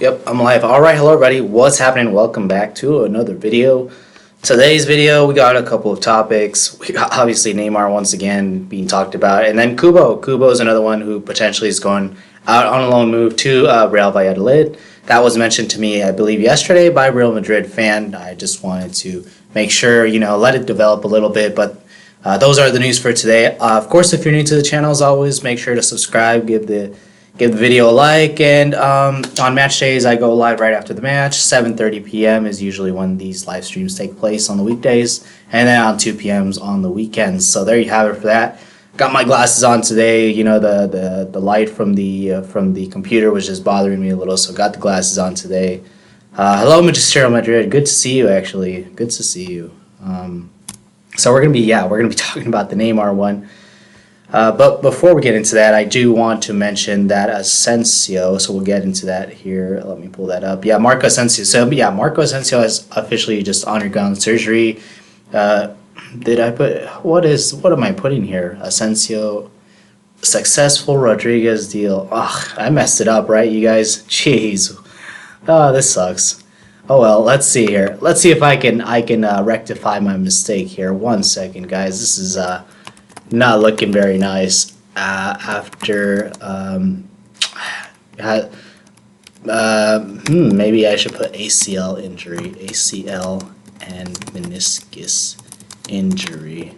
Yep, I'm live. Alright, hello everybody. What's happening? Welcome back to another video. Today's video, we got a couple of topics. We got obviously Neymar once again being talked about, and then Kubo. Kubo is another one who potentially is going out on a loan move to Real Valladolid. That was mentioned to me, I believe, yesterday by a Real Madrid fan. I just wanted to make sure, let it develop a little bit, but those are the news for today. Of course, if you're new to the channel, as always, make sure to subscribe, give the video a like, and on match days I go live right after the match. 7:30 p.m. is usually when these live streams take place on the weekdays, and then on 2 p.m. on the weekends. So there you have it for that. Got my glasses on today. The light from the computer was just bothering me a little, so got the glasses on today. Hello, Real Madrid. Good to see you. Actually, good to see you. So we're gonna be talking about the Neymar one. But before we get into that, I do want to mention that Asensio, so we'll get into that here. Let me pull that up. Yeah, Marco Asensio. So yeah, Marco Asensio has officially just undergone surgery. What am I putting here? Asensio, successful Rodriguez deal. Ugh, I messed it up, right, you guys? Jeez. Oh, this sucks. Oh well, let's see here. Let's see if I can rectify my mistake here. 1 second, guys. This is not looking very nice after maybe I should put ACL injury, ACL and meniscus injury.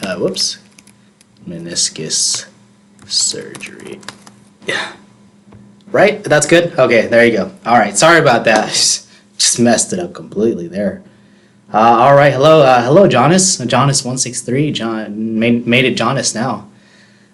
Whoops, meniscus surgery. Yeah, right, that's good. Okay, there you go. All right, sorry about that. Just messed it up completely there. All right, hello, Jonas. Jonas 163. John made it Jonas now.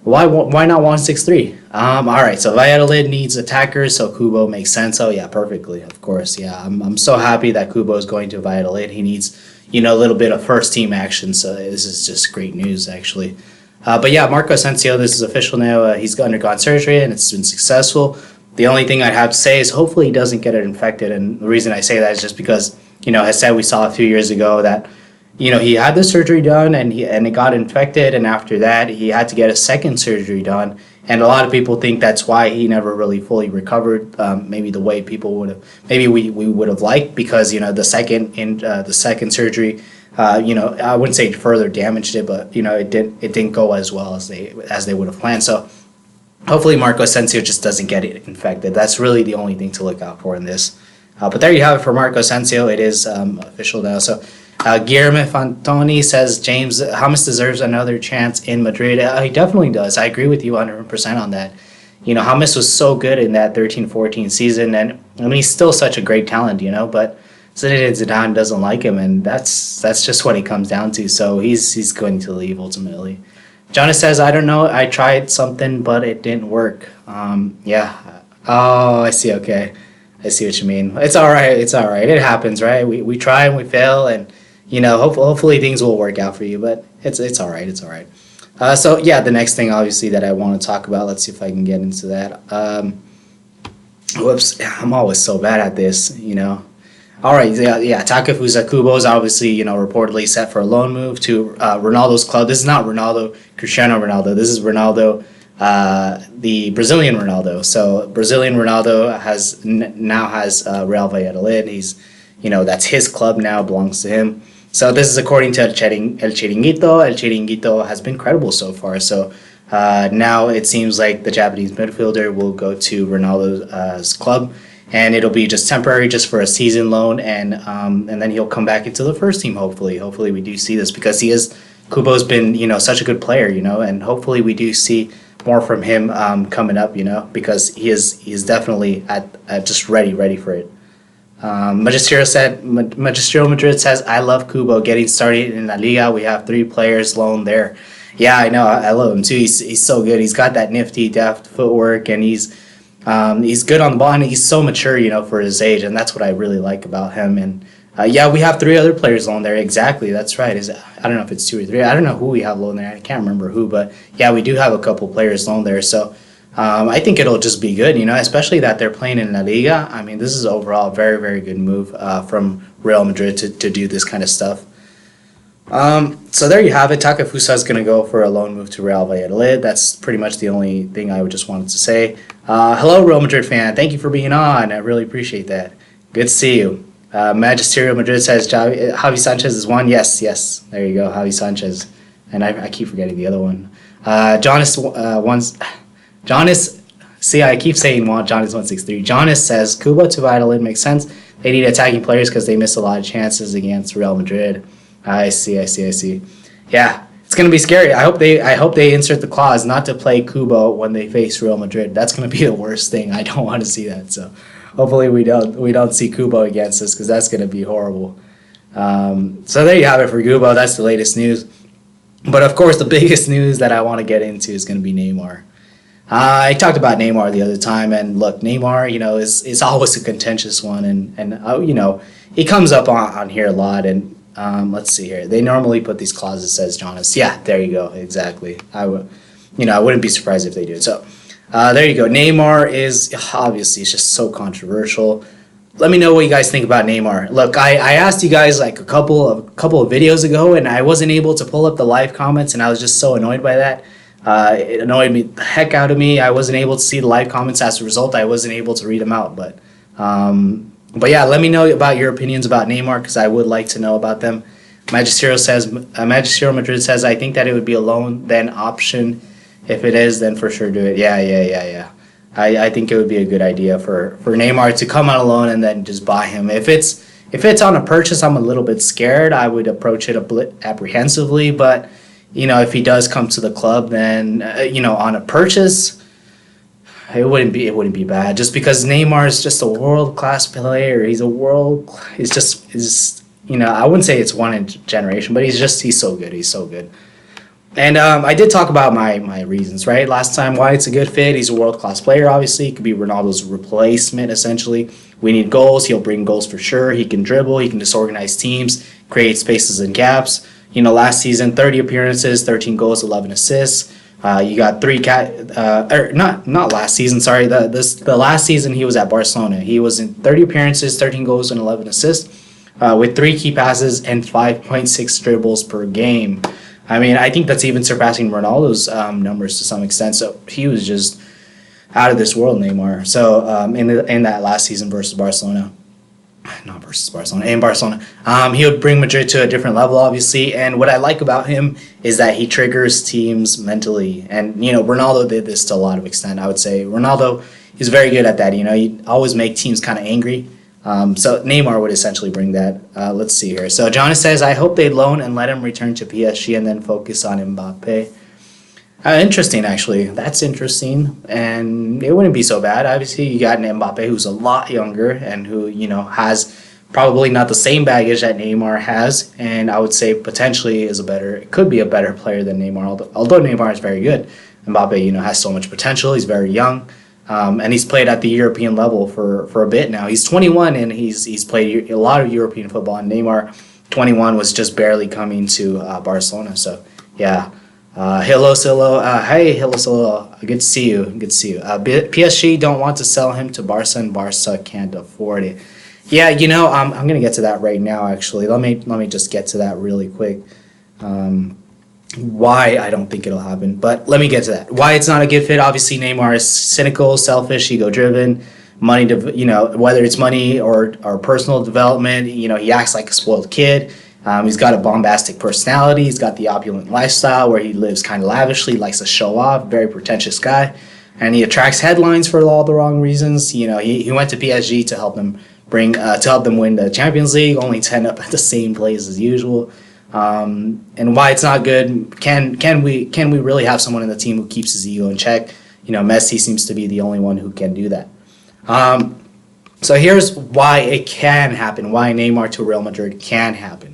Why not 163? All right, so Valladolid needs attackers, so Kubo makes sense. Oh yeah, perfectly, of course. Yeah, I'm so happy that Kubo is going to Valladolid. He needs a little bit of first team action, so this is just great news actually. But yeah, Marco Asensio, this is official now. He's undergone surgery and it's been successful. The only thing I'd have to say is hopefully he doesn't get it infected, and the reason I say that is just because I said we saw a few years ago that, he had the surgery done and it got infected, and after that he had to get a second surgery done, and a lot of people think that's why he never really fully recovered, maybe the way people would have, maybe we would have liked, because the second surgery, I wouldn't say further damaged it, but it didn't go as well as they would have planned. So hopefully Marco Asensio just doesn't get it infected. That's really the only thing to look out for in this. But there you have it for Marco Asensio. It is official now. So Guillermo Fantoni says James James deserves another chance in Madrid. He definitely does. I agree with you 100% on that. James was so good in that 13-14 season, and I mean he's still such a great talent, but Zinedine Zidane doesn't like him, and that's just what it comes down to. So he's going to leave ultimately. Jonas says, I don't know, I tried something but it didn't work. Yeah. Oh, I see. Okay. I see what you mean. It's all right. It's all right. It happens, right? We try and we fail, and hopefully things will work out for you. But it's all right. It's all right. So yeah, the next thing obviously that I want to talk about. Let's see if I can get into that. Whoops, I'm always so bad at this. All right. Yeah. Takefusa Kubo is obviously reportedly set for a loan move to Ronaldo's club. This is not Ronaldo, Cristiano Ronaldo. This is Ronaldo. The Brazilian Ronaldo. So Brazilian Ronaldo now has Real Valladolid. He's, that's his club now, belongs to him. So this is according to El Chiringuito. El Chiringuito has been credible so far. So now it seems like the Japanese midfielder will go to Ronaldo's club, and it'll be just temporary, just for a season loan, and then he'll come back into the first team. Hopefully we do see this, because Kubo's been such a good player, and hopefully we do see more from him coming up, because he is definitely at just ready for it. Magistral Madrid says, I love Kubo getting started in La Liga. We have 3 players loaned there. Yeah, I know. I love him too. He's so good. He's got that nifty, deft footwork, and he's good on the ball, and he's so mature, for his age, and that's what I really like about him. And yeah, we have 3 other players loaned there. Exactly, that's right. I don't know if it's 2 or 3. I don't know who we have loaned there. I can't remember who, but yeah, we do have a couple players loaned there. So I think it'll just be good, especially that they're playing in La Liga. I mean, this is overall a very, very good move from Real Madrid to do this kind of stuff. So there you have it. Takefusa is going to go for a loan move to Real Valladolid. That's pretty much the only thing I would just wanted to say. Hello, Real Madrid fan. Thank you for being on. I really appreciate that. Good to see you. Magisterial Madrid says Javi Sanchez is one. Yes, yes. There you go, Javi Sanchez. And I keep forgetting the other one. Jonas wants. Jonas. See, I keep saying Jonas 163. Jonas says Kubo to Valladolid makes sense. They need attacking players because they miss a lot of chances against Real Madrid. I see. Yeah, it's gonna be scary. I hope they insert the clause not to play Kubo when they face Real Madrid. That's gonna be the worst thing. I don't want to see that. So hopefully we don't see Kubo against us because that's gonna be horrible. So there you have it for Kubo. That's the latest news. But of course, the biggest news that I want to get into is gonna be Neymar. I talked about Neymar the other time, and look, Neymar, is always a contentious one, and he comes up on here a lot, and let's see here. They normally put these clauses, says Jonas. Yeah, there you go. Exactly. I wouldn't be surprised if they do. So, there you go. Neymar is obviously it's just so controversial. Let me know what you guys think about Neymar. Look, I asked you guys like a couple of videos ago, and I wasn't able to pull up the live comments, and I was just so annoyed by that. It annoyed me the heck out of me. I wasn't able to see the live comments. As a result, I wasn't able to read them out. But yeah, let me know about your opinions about Neymar because I would like to know about them. Magisterial Madrid says, I think that it would be a loan then option. If it is, then for sure do it. Yeah. I think it would be a good idea for Neymar to come on a loan and then just buy him. If it's on a purchase, I'm a little bit scared. I would approach it a bit apprehensively, but if he does come to the club, then on a purchase, it wouldn't be bad. Just because Neymar is just a world class player. He's I wouldn't say it's one in generation, but he's so good. He's so good. And I did talk about my reasons, right? Last time why it's a good fit. He's a world class player. Obviously, he could be Ronaldo's replacement. Essentially, we need goals. He'll bring goals for sure. He can dribble. He can disorganize teams, create spaces and gaps. Last season, 30 appearances, 13 goals, 11 assists. You got not last season. Sorry, the last season he was at Barcelona. He was in 30 appearances, 13 goals, and 11 assists, with 3 key passes and 5.6 dribbles per game. I mean, I think that's even surpassing Ronaldo's numbers to some extent. So he was just out of this world, Neymar. So in that last season versus Barcelona. Not versus Barcelona, in Barcelona. He would bring Madrid to a different level, obviously. And what I like about him is that he triggers teams mentally. And, Ronaldo did this to a lot of extent, I would say. Ronaldo is very good at that. He'd always make teams kind of angry. So Neymar would essentially bring that. Let's see here. So Jonas says, I hope they loan and let him return to PSG and then focus on Mbappe. Interesting, actually. That's interesting, and it wouldn't be so bad. Obviously, you got an Mbappe who's a lot younger and who has probably not the same baggage that Neymar has, and I would say potentially could be a better player than Neymar. Although Neymar is very good, Mbappe has so much potential. He's very young, and he's played at the European level for a bit now. He's 21 and he's played a lot of European football. And Neymar, 21, was just barely coming to Barcelona. So yeah. Hello, Silo. Hey, hello, Silo. Good to see you. PSG don't want to sell him to Barca, and Barca can't afford it. Yeah, I'm gonna get to that right now. Actually, let me just get to that really quick. Why I don't think it'll happen, but let me get to that. Why it's not a good fit. Obviously, Neymar is cynical, selfish, ego-driven. Money to whether it's money or personal development. He acts like a spoiled kid. He's got a bombastic personality. He's got the opulent lifestyle where he lives kind of lavishly, likes to show off, very pretentious guy. And he attracts headlines for all the wrong reasons. He went to PSG to help them win the Champions League, only to end up at the same place as usual. And why it's not good, can we really have someone in the team who keeps his ego in check? Messi seems to be the only one who can do that. So here's why it can happen, why Neymar to Real Madrid can happen.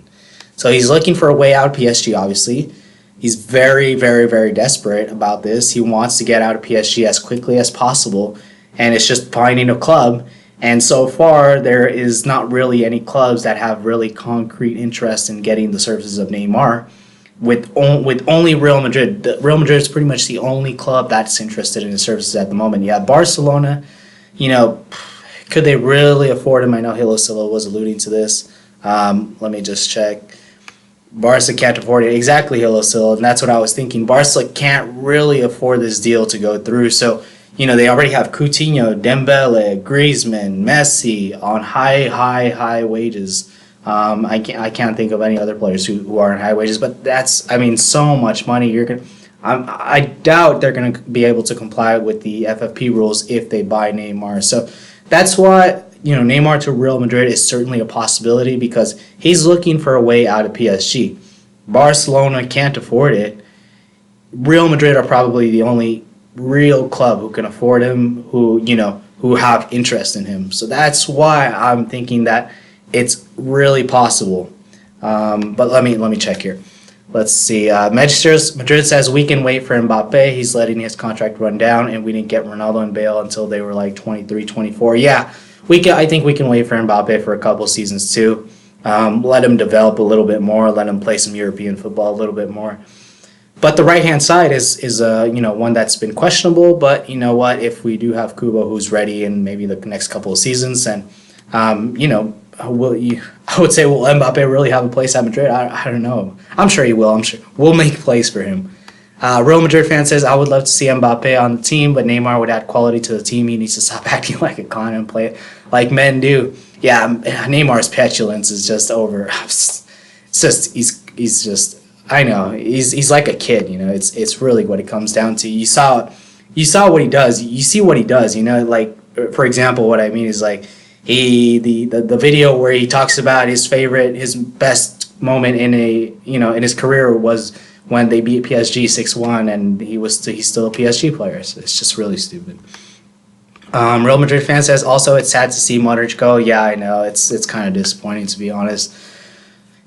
So he's looking for a way out of PSG, obviously. He's very, very, very desperate about this. He wants to get out of PSG as quickly as possible, and it's just finding a club. And so far, there is not really any clubs that have really concrete interest in getting the services of Neymar. With only Real Madrid. Real Madrid is pretty much the only club that's interested in his services at the moment. Yeah, Barcelona, could they really afford him? I know Hilo Silo was alluding to this. Let me just check. Barca can't afford it. Exactly, Hilosil, and that's what I was thinking. Barca can't really afford this deal to go through. So, they already have Coutinho, Dembele, Griezmann, Messi on high wages. I can't think of any other players who are on high wages, but that's, so much money. I doubt they're gonna be able to comply with the FFP rules if they buy Neymar. So that's why Neymar to Real Madrid is certainly a possibility because he's looking for a way out of PSG. Barcelona can't afford it. Real Madrid are probably the only real club who can afford him, who have interest in him. So that's why I'm thinking that it's really possible. But let me check here. Let's see. Madrid says we can wait for Mbappe. He's letting his contract run down, and we didn't get Ronaldo and Bale until they were like 23, 24. Yeah, I think we can wait for Mbappe for a couple seasons too. Let him develop a little bit more. Let him play some European football a little bit more. But the right hand side is one that's been questionable. But you know what? If we do have Kubo who's ready in maybe the next couple of seasons, then I would say, will Mbappe really have a place at Madrid? I don't know. I'm sure he will. I'm sure we'll make place for him. Real Madrid fan says, I would love to see Mbappe on the team, but Neymar would add quality to the team. He needs to stop acting like a con and play like men do. Yeah, Neymar's petulance is just over. It's just he's just, I know, he's like a kid. It's really what it comes down to. You saw what he does. You see what he does. Like for example, what I mean is like. The video where he talks about his best moment in in his career was when they beat PSG 6-1 and he's still a PSG player. So it's just really stupid. Real Madrid fan says also it's sad to see Modric go. Yeah, I know it's kind of disappointing to be honest.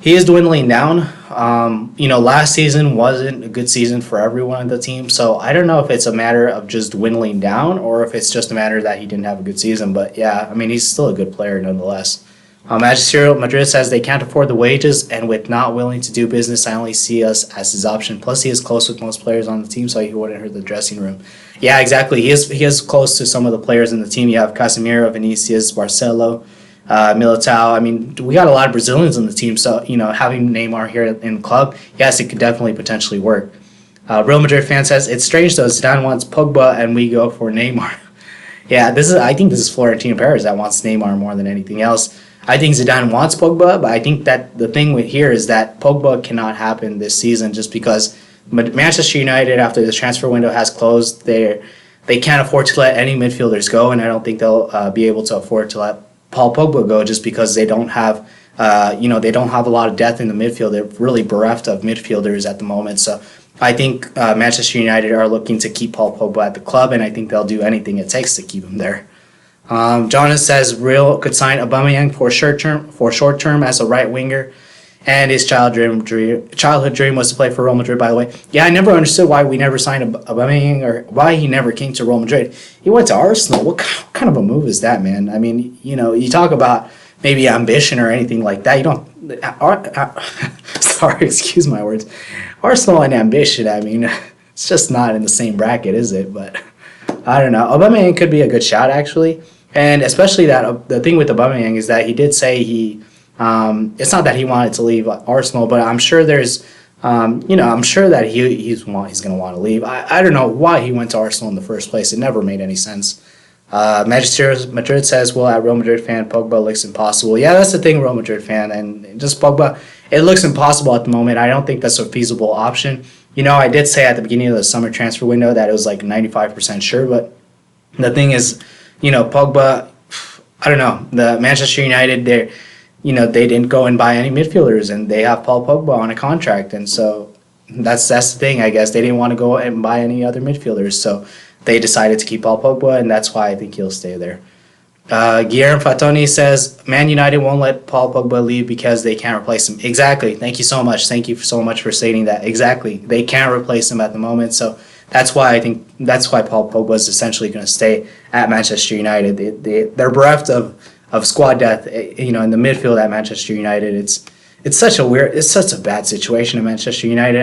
He is dwindling down. Last season wasn't a good season for everyone on the team, so I don't know if it's a matter of just dwindling down or if it's just a matter that he didn't have a good season. But yeah, he's still a good player nonetheless. Manchester Madrid says they can't afford the wages, and with not willing to do business, I only see us as his option. Plus, he is close with most players on the team, so he wouldn't hurt the dressing room. Yeah, exactly. He is close to some of the players in the team. You have Casemiro, Vinicius, Barcelo. Militao. We got a lot of Brazilians on the team, so having Neymar here in the club, yes, it could definitely potentially work. Real Madrid fan says it's strange though. Zidane wants Pogba and we go for Neymar. Yeah, I think this is Florentino Perez that wants Neymar more than anything else. I think Zidane wants Pogba, but I think that the thing with here is that Pogba cannot happen this season just because Manchester United, after the transfer window has closed, they can't afford to let any midfielders go, and I don't think they'll be able to afford to let Paul Pogba go just because they don't have they don't have a lot of depth in the midfield. They're really bereft of midfielders at the moment. So I think Manchester United are looking to keep Paul Pogba at the club, and I think they'll do anything it takes to keep him there. Jonas says Real could sign Aubameyang for short term as a right winger, and his childhood dream was to play for Real Madrid. By the way, yeah, I never understood why we never signed Aubameyang or why he never came to Real Madrid. He went to Arsenal. What kind of a move is that, man? You talk about maybe ambition or anything like that. You don't. Sorry, excuse my words. Arsenal and ambition. It's just not in the same bracket, is it? But I don't know. Aubameyang could be a good shot actually, and especially that the thing with Aubameyang is that he did say he. It's not that he wanted to leave Arsenal, but I'm sure there's, I'm sure that he's going to want to leave. I don't know why he went to Arsenal in the first place. It never made any sense. Manchester Madrid says, well, at Real Madrid fan, Pogba looks impossible. Yeah, that's the thing, Real Madrid fan, and just Pogba, it looks impossible at the moment. I don't think that's a feasible option. I did say at the beginning of the summer transfer window that it was like 95% sure, but the thing is, Pogba, I don't know, the Manchester United, they didn't go and buy any midfielders, and they have Paul Pogba on a contract, and so that's the thing. I guess they didn't want to go and buy any other midfielders, so they decided to keep Paul Pogba, and that's why I think he'll stay there. Guillermo Fatoni says Man United won't let Paul Pogba leave because they can't replace him. Exactly. Thank you so much. Thank you so much for stating that. Exactly. They can't replace him at the moment, so that's why Paul Pogba is essentially going to stay at Manchester United. They're bereft of squad depth, in the midfield at Manchester United. It's such a bad situation in Manchester United.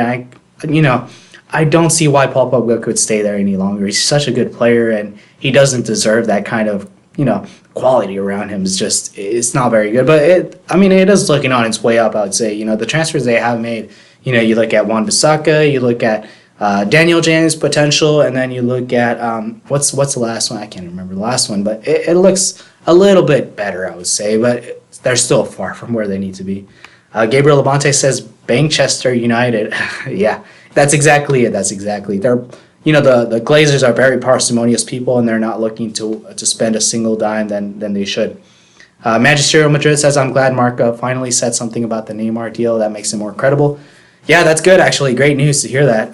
I don't see why Paul Pogba could stay there any longer. He's such a good player, and he doesn't deserve that kind of quality around him is just, it's not very good. But it is looking on its way up, I would say. The transfers they have made, you look at Wan-Bissaka, you look at Daniel James' potential, and then you look at what's the last one? I can't remember the last one, but it looks a little bit better, I would say, but they're still far from where they need to be. Gabriel Labonte says Manchester United. Yeah, that's exactly it. They're the Glazers are very parsimonious people, and they're not looking to spend a single dime than they should. Manchester Madrid says, I'm glad Mark finally said something about the Neymar deal. That makes it more credible. Yeah, that's good, actually. Great news to hear that.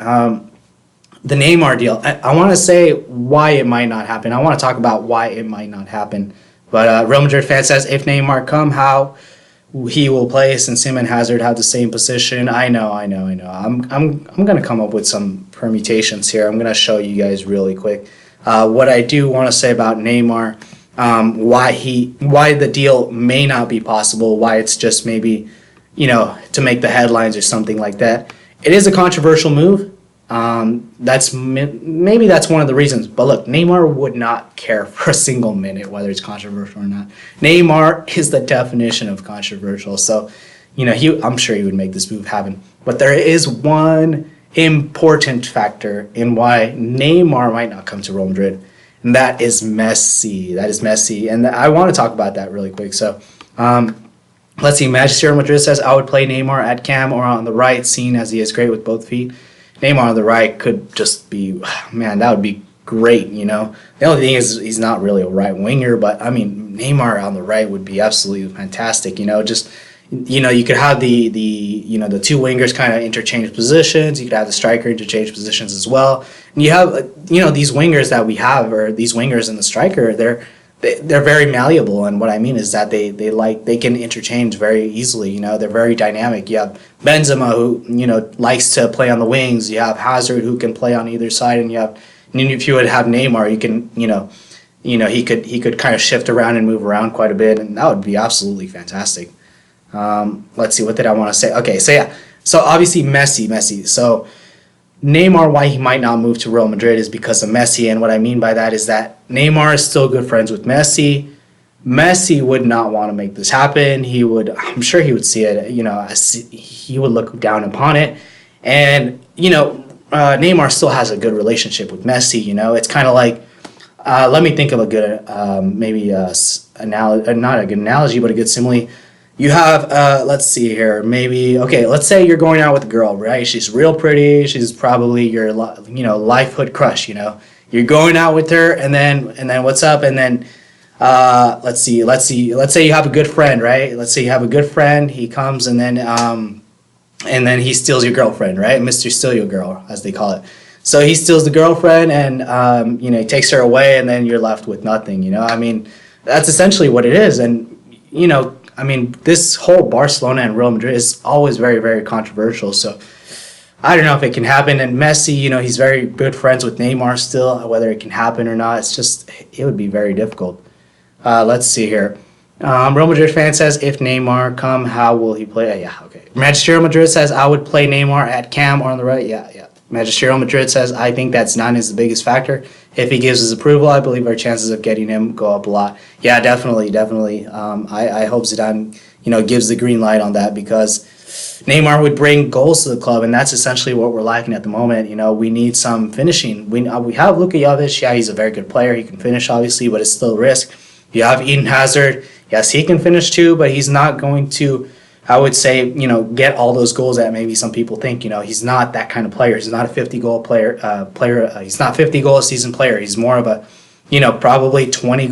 The Neymar deal, I want to say why it might not happen. I want to talk about why it might not happen. But Real Madrid fan says, if Neymar come, how he will play since him and Hazard have the same position. I know. I'm gonna come up with some permutations here. I'm gonna show you guys really quick. What I do want to say about Neymar, why the deal may not be possible, why it's just maybe, to make the headlines or something like that. It is a controversial move. Maybe that's one of the reasons. But look, Neymar would not care for a single minute whether it's controversial or not. Neymar is the definition of controversial. So, I'm sure he would make this move happen. But there is one important factor in why Neymar might not come to Real Madrid, and that is Messi. And I want to talk about that really quick. So, let's see. Manchester Madrid says, I would play Neymar at cam or on the right, seeing as he is great with both feet. Neymar on the right could just be, man, that would be great, The only thing is he's not really a right winger, but, Neymar on the right would be absolutely fantastic, you could have the two wingers kind of interchange positions. You could have the striker interchange positions as well. And you have, these wingers that we have, or these wingers and the striker, they're very malleable, and what I mean is that they can interchange very easily. They're very dynamic. You have Benzema, who likes to play on the wings. You have Hazard, who can play on either side, and if you would have Neymar, you can he could kind of shift around and move around quite a bit, and that would be absolutely fantastic. Let's see, what did I want to say? Okay, so obviously Messi. So Neymar, why he might not move to Real Madrid is because of Messi, and what I mean by that is that Neymar is still good friends with Messi. Messi would not want to make this happen. I'm sure he would see it, he would look down upon it. And, Neymar still has a good relationship with Messi, It's kind of like, let me think of a good, not a good analogy, but a good simile. You have, let's see here, let's say you're going out with a girl, right? She's real pretty. She's probably your, lifehood crush, You're going out with her, and then what's up? And then, let's say you have a good friend, right? Let's say you have a good friend. He comes, and then he steals your girlfriend, right? Mr. Steal Your Girl, as they call it. So he steals the girlfriend, and, he takes her away, and then you're left with nothing, That's essentially what it is. And, this whole Barcelona and Real Madrid is always very, very controversial. So I don't know if it can happen. And Messi, he's very good friends with Neymar still. Whether it can happen or not, it would be very difficult. Let's see here. Real Madrid fan says, if Neymar come, how will he play? Yeah, okay. Manchester Madrid says, I would play Neymar at cam or on the right. Yeah. Manchester Madrid says, I think that Zidane is the biggest factor. If he gives his approval, I believe our chances of getting him go up a lot. Yeah, definitely. I hope Zidane, gives the green light on that, because Neymar would bring goals to the club, and that's essentially what we're lacking at the moment. We need some finishing. We have Luka Jovic. Yeah, he's a very good player. He can finish, obviously, but it's still a risk. You have Eden Hazard. Yes, he can finish too, but he's not going to, I would say, get all those goals that maybe some people think. He's not that kind of player. He's not a 50-goal player. He's not 50-goal a season player. He's more of a, probably 20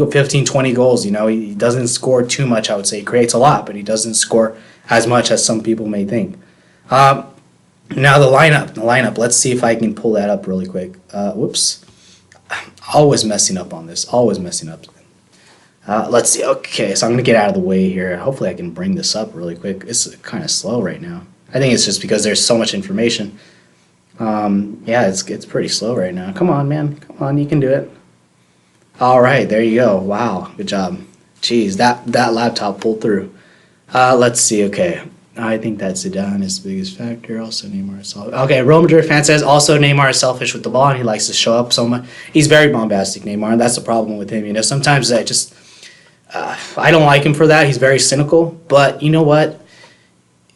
goals. He doesn't score too much, I would say. He creates a lot, but he doesn't score as much as some people may think. Now the lineup. Let's see if I can pull that up really quick. Whoops. Always messing up on this. Always messing up. Let's see. Okay, so I'm going to get out of the way here. Hopefully I can bring this up really quick. It's kind of slow right now. I think it's just because there's so much information. Yeah, it's pretty slow right now. Come on, man. Come on, you can do it. All right, there you go. Wow, good job. Jeez, that laptop pulled through. Let's see. Okay, I think that Zidane is the biggest factor. Also, Neymar is selfish. Okay, Real Madrid fan says also Neymar is selfish with the ball and he likes to show up so much. He's very bombastic, Neymar, and that's the problem with him. Sometimes I don't like him for that. He's very cynical, but you know what?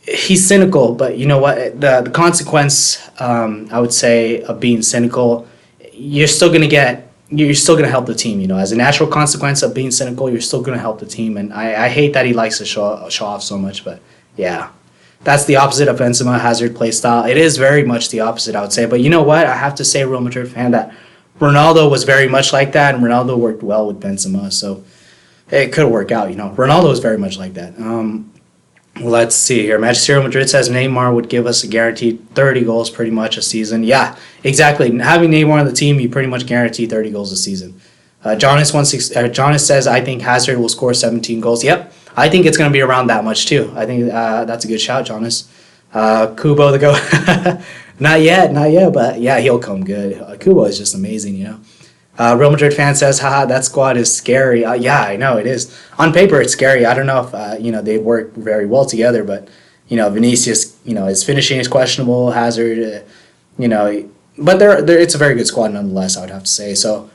He's cynical, but you know what? The consequence, I would say, of being cynical, you're still gonna help the team. As a natural consequence of being cynical, you're still gonna help the team. And I hate that he likes to show off so much, but yeah, that's the opposite of Benzema Hazard play style. It is very much the opposite, I would say. But you know what? I have to say, Real Madrid fan, that Ronaldo was very much like that, and Ronaldo worked well with Benzema, so it could work out. Ronaldo is very much like that. Let's see here. Manchester Madrid says Neymar would give us a guaranteed 30 goals pretty much a season. Yeah, exactly. Having Neymar on the team, you pretty much guarantee 30 goals a season. Jonas says, I think Hazard will score 17 goals. Yep, I think it's going to be around that much too. I think that's a good shout, Jonas. Kubo the go. Not yet, but yeah, he'll come good. Kubo is just amazing. Real Madrid fan says, haha, that squad is scary. Yeah, I know it is. On paper, it's scary. I don't know if, they work very well together, but, Vinicius, his finishing is questionable. Hazard, but it's a very good squad nonetheless, I would have to say. So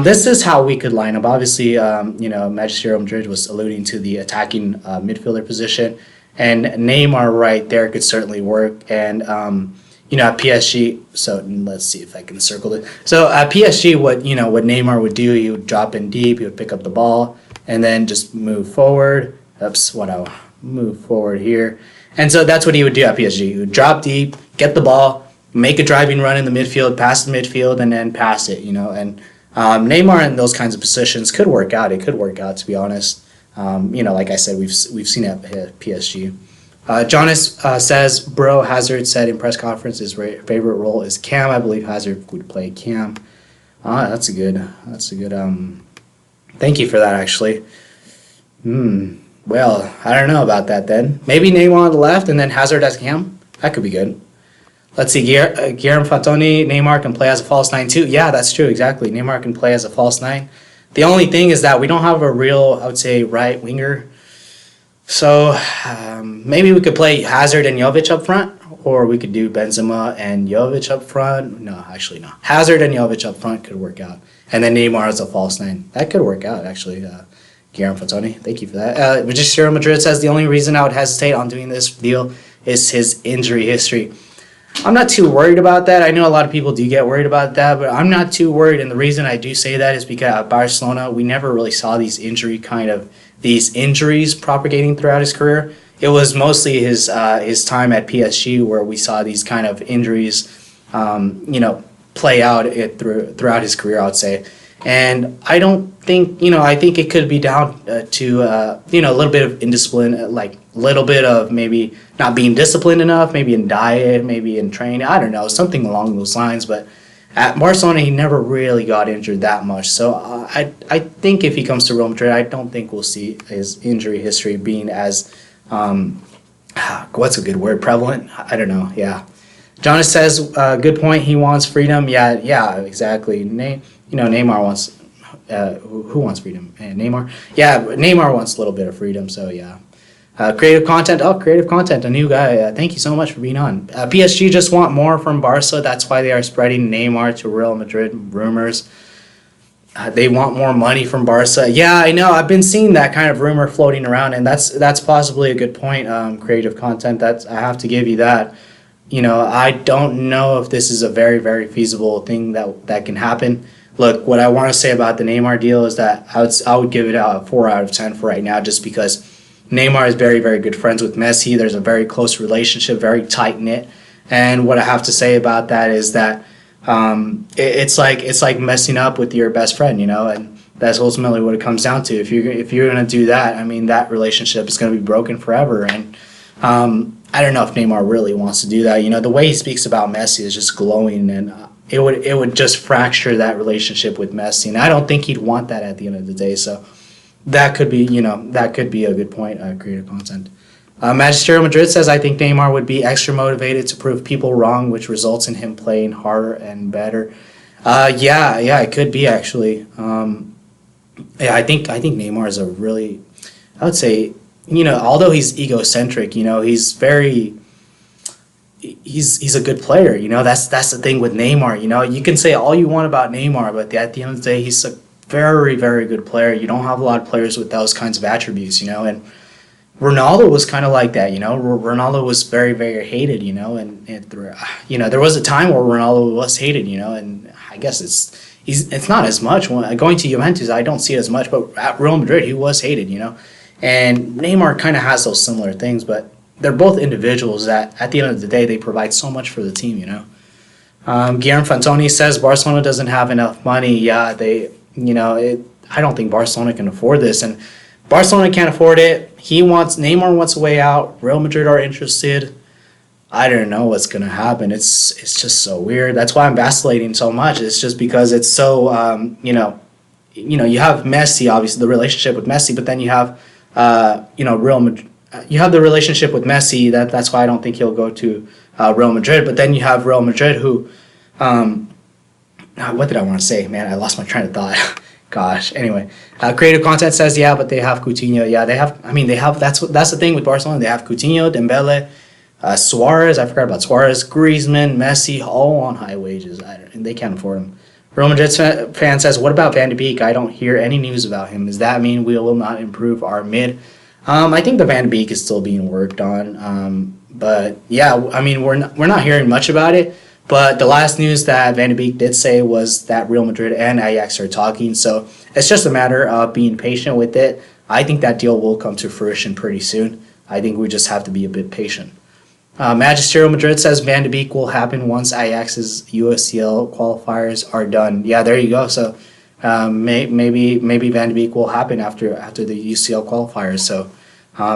this is how we could line up. Obviously, Manchester Real Madrid was alluding to the attacking midfielder position, and Neymar right there could certainly work. And, at PSG, so let's see if I can circle it. So at PSG, what Neymar would do, he would drop in deep, he would pick up the ball, and then just move forward. I'll move forward here. And so that's what he would do at PSG. He would drop deep, get the ball, make a driving run in the midfield, pass the midfield, and then pass it, And Neymar in those kinds of positions could work out. It could work out, to be honest. Like I said, we've seen it at PSG. Jonas says, bro, Hazard said in press conference his favorite role is Cam. I believe Hazard would play Cam. That's a good, thank you for that, actually. Well, I don't know about that then. Maybe Neymar on the left and then Hazard as Cam? That could be good. Let's see, Guillermo Fatoni, Neymar can play as a false nine too. Yeah, that's true, exactly. Neymar can play as a false nine. The only thing is that we don't have a real, I would say, right winger. So maybe we could play Hazard and Jovic up front, or we could do Benzema and Jovic up front. No, actually no. Hazard and Jovic up front could work out, and then Neymar as a false nine. That could work out, actually. Guillermo Fatoni, thank you for that. Manchester Madrid says the only reason I would hesitate on doing this deal is his injury history. I'm not too worried about that. I know a lot of people do get worried about that, but I'm not too worried. And the reason I do say that is because at Barcelona, we never really saw these injuries propagating throughout his career. It was mostly his time at PSG where we saw these kind of injuries, play out throughout his career, I would say. And I don't think, I think it could be down to, a little bit of indiscipline, like a little bit of maybe not being disciplined enough, maybe in diet, maybe in training. I don't know, something along those lines. But at Barcelona, he never really got injured that much. So I think if he comes to Real Madrid, I don't think we'll see his injury history being as, what's a good word, prevalent? I don't know, yeah. Jonas says, good point, he wants freedom. Yeah, exactly. Neymar wants, who wants freedom? Neymar? Yeah, Neymar wants a little bit of freedom, so yeah. Creative content, a new guy. Thank you so much for being on. PSG just want more from Barca. That's why they are spreading Neymar to Real Madrid rumors. They want more money from Barca. Yeah, I know. I've been seeing that kind of rumor floating around, and that's possibly a good point. Creative content. I have to give you that. I don't know if this is a very, very feasible thing that can happen. Look, what I want to say about the Neymar deal is that I would give it a 4 out of 10 for right now, just because Neymar is very, very good friends with Messi. There's a very close relationship, very tight-knit. And what I have to say about that is that it's like messing up with your best friend, and that's ultimately what it comes down to. If you're going to do that, I mean, that relationship is going to be broken forever. And I don't know if Neymar really wants to do that. The way he speaks about Messi is just glowing, and it would just fracture that relationship with Messi. And I don't think he'd want that at the end of the day. So that could be, a good point, creative content. Manchester Madrid says, I think Neymar would be extra motivated to prove people wrong, which results in him playing harder and better. Yeah, it could be, actually. I think Neymar is a really, I would say, although he's egocentric, he's a good player. That's the thing with Neymar. You can say all you want about Neymar, but at the end of the day, he's a very, very good player. You don't have a lot of players with those kinds of attributes, and Ronaldo was kind of like that. Ronaldo was very, very hated, there was a time where Ronaldo was hated, and I guess it's not as much. Going to Juventus, I don't see it as much, but at Real Madrid, he was hated, and Neymar kind of has those similar things, but they're both individuals that at the end of the day, they provide so much for the team, Guillermo Fantoni says Barcelona doesn't have enough money. Yeah, I don't think Barcelona can afford this, and Barcelona can't afford it. Neymar wants a way out. Real Madrid are interested. I don't know what's gonna happen. It's just so weird. That's why I'm vacillating so much. It's just because it's so you have Messi, obviously the relationship with Messi, but then you have Real Madrid. You have the relationship with Messi. That's why I don't think he'll go to Real Madrid. But then you have Real Madrid, who, what did I want to say? Man, I lost my train of thought. Gosh. Anyway, creative content says yeah, but they have Coutinho. Yeah, they have. I mean, they have. That's the thing with Barcelona. They have Coutinho, Dembele, Suarez. I forgot about Suarez, Griezmann, Messi, all on high wages, and they can't afford them. Real Madrid fan says, what about Van de Beek? I don't hear any news about him. Does that mean we will not improve our mid? I think the Van de Beek is still being worked on. But yeah, I mean, we're not hearing much about it. But the last news that Van de Beek did say was that Real Madrid and Ajax are talking. So it's just a matter of being patient with it. I think that deal will come to fruition pretty soon. I think we just have to be a bit patient. Magisterial Madrid says Van de Beek will happen once Ajax's USCL qualifiers are done. Yeah, there you go. So maybe Van de Beek will happen after the UCL qualifiers. So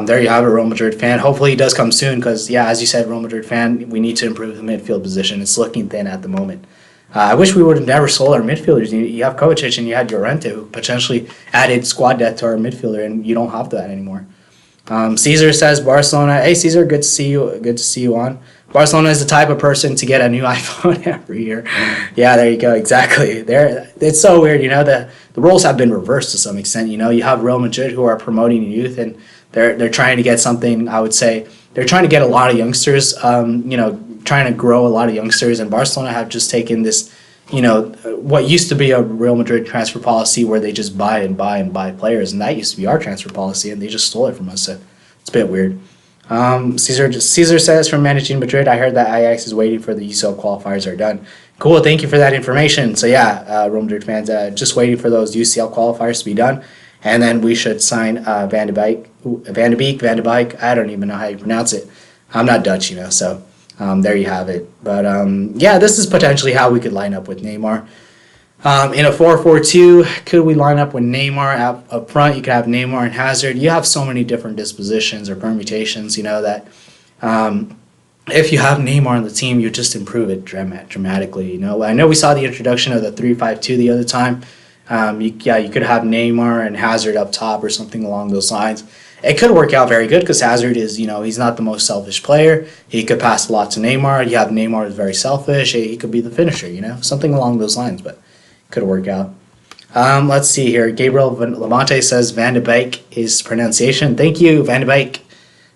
there you have it, Real Madrid fan. Hopefully he does come soon because, yeah, as you said, Real Madrid fan, we need to improve the midfield position. It's looking thin at the moment. I wish we would have never sold our midfielders. You have Kovacic and you had Llorente, who potentially added squad depth to our midfielder, and you don't have that anymore. Caesar says Barcelona. Hey, Caesar, good to see you. Good to see you on. Barcelona is the type of person to get a new iPhone every year. Yeah, there you go. Exactly. It's so weird. The roles have been reversed to some extent. You have Real Madrid who are promoting youth, and they're trying to get something. I would say they're trying to get a lot of youngsters. Trying to grow a lot of youngsters, and Barcelona have just taken this. What used to be a Real Madrid transfer policy where they just buy and buy and buy players, and that used to be our transfer policy, and they just stole it from us. So it's a bit weird. Caesar says from managing Madrid, I heard that Ajax is waiting for the UCL qualifiers are done. Cool, thank you for that information. So yeah, Real Madrid fans, just waiting for those UCL qualifiers to be done, and then we should sign Van de Beek. I don't even know how you pronounce it. I'm not Dutch, so. There you have it. But yeah, this is potentially how we could line up with Neymar. In a 4-4-2, could we line up with Neymar up front? You could have Neymar and Hazard. You have so many different dispositions or permutations, that if you have Neymar on the team, you just improve it dramatically. I know we saw the introduction of the 3-5-2 the other time. You could have Neymar and Hazard up top or something along those lines. It could work out very good because Hazard is, he's not the most selfish player. He could pass a lot to Neymar. You have Neymar who's very selfish. He could be the finisher, something along those lines, but could work out. Let's see here. Gabriel Levante says Van de Beek is pronunciation. Thank you, Van de Beek.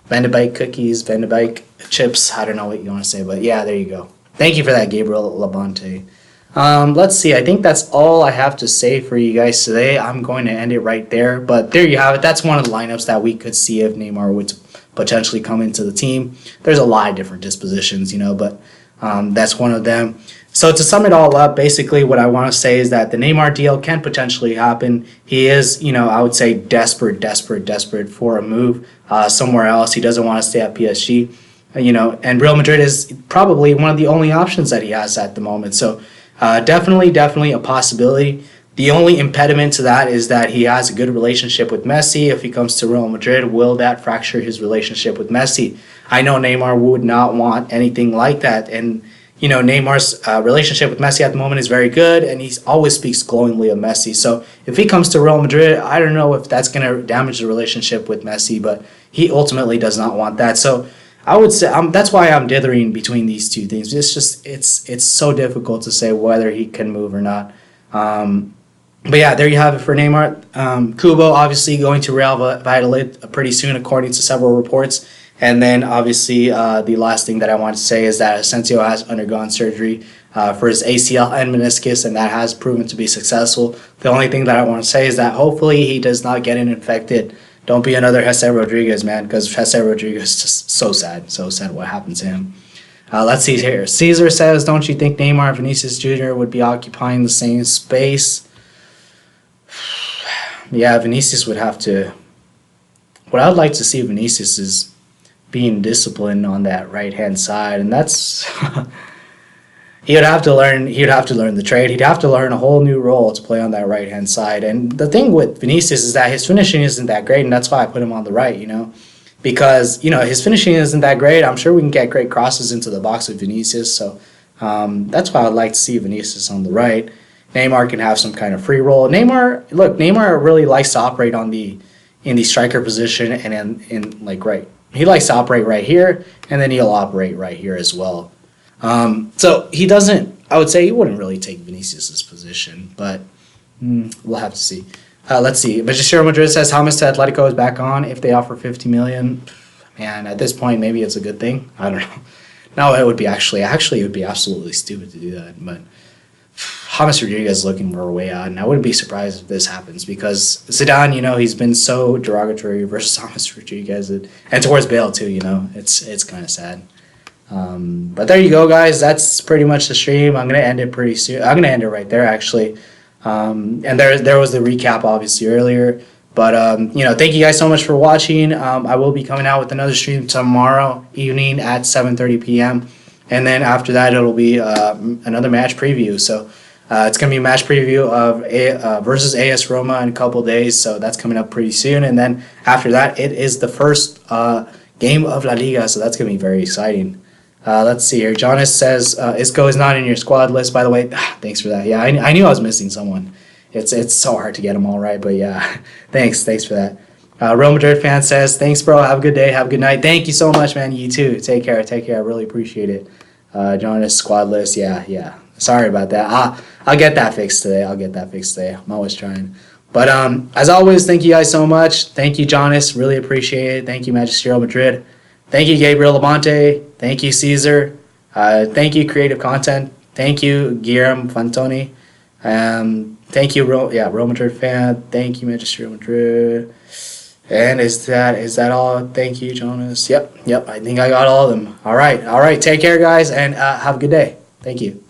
Van de Beek cookies, Van de Beek chips. I don't know what you want to say, but yeah, there you go. Thank you for that, Gabriel Levante. Let's see. I think that's all I have to say for you guys today. I'm going to end it right there. But there you have it. That's one of the lineups that we could see if Neymar would potentially come into the team. There's a lot of different dispositions, but that's one of them. So to sum it all up, basically what I want to say is that the Neymar deal can potentially happen. He is, I would say desperate for a move somewhere else. He doesn't want to stay at PSG, and Real Madrid is probably one of the only options that he has at the moment. So definitely a possibility. The only impediment to that is that he has a good relationship with Messi. If he comes to Real Madrid, will that fracture his relationship with Messi? I know Neymar would not want anything like that. And, Neymar's relationship with Messi at the moment is very good, and he always speaks glowingly of Messi. So if he comes to Real Madrid, I don't know if that's going to damage the relationship with Messi, but he ultimately does not want that. So I would say that's why I'm dithering between these two things. It's so difficult to say whether he can move or not. But yeah, there you have it for Neymar. Kubo obviously going to Real Valladolid pretty soon, according to several reports. And then obviously the last thing that I want to say is that Asensio has undergone surgery for his ACL and meniscus, and that has proven to be successful. The only thing that I want to say is that hopefully he does not get infected. Don't be another Jesse Rodriguez, man, because Jesse Rodriguez is just so sad what happened to him. Let's see here. Caesar says, don't you think Neymar and Vinicius Jr. would be occupying the same space? Yeah, Vinicius would have to. What I'd like to see Vinicius is being disciplined on that right hand side, and that's he would have to learn. He would have to learn the trade. He'd have to learn a whole new role to play on that right hand side. And the thing with Vinicius is that his finishing isn't that great, and that's why I put him on the right. Because his finishing isn't that great. I'm sure we can get great crosses into the box with Vinicius. So that's why I'd like to see Vinicius on the right. Neymar can have some kind of free role. Neymar really likes to operate in the striker position and in like right. He likes to operate right here, and then he'll operate right here as well. So he doesn't. I would say he wouldn't really take Vinicius's position, but we'll have to see. Let's see. But Real Madrid says James to Atletico is back on if they offer 50 million. Man, at this point, maybe it's a good thing. I don't know. No, it would be it would be absolutely stupid to do that, but. James Rodriguez is looking for a way out, and I wouldn't be surprised if this happens because Zidane, he's been so derogatory versus James Rodriguez and towards Bale too. It's kind of sad. But there you go, guys. That's pretty much the stream. I'm gonna end it pretty soon. I'm gonna end it right there, actually. And there was the recap obviously earlier. But thank you guys so much for watching. I will be coming out with another stream tomorrow evening at 7:30 p.m. And then after that, it'll be another match preview. So it's going to be a match preview of versus AS Roma in a couple days. So that's coming up pretty soon. And then after that, it is the first game of La Liga. So that's going to be very exciting. Let's see here. Jonas says, Isco is not in your squad list, by the way. Thanks for that. Yeah, I knew I was missing someone. It's so hard to get them all right. But yeah, thanks for that. Real Madrid fan says, thanks, bro. Have a good day. Have a good night. Thank you so much, man. You too. Take care. I really appreciate it. Jonas squad list. Yeah. Sorry about that. I'll get that fixed today. I'm always trying. But as always, thank you guys so much. Thank you, Jonas. Really appreciate it. Thank you, Real Madrid. Thank you, Gabriel Labonte. Thank you, Caesar. Thank you, Creative Content. Thank you, Guillermo Fantoni. Thank you, Real Madrid fan. Thank you, Real Madrid. And is that all? Thank you, Jonas. Yep. I think I got all of them. All right. Take care, guys, and have a good day. Thank you.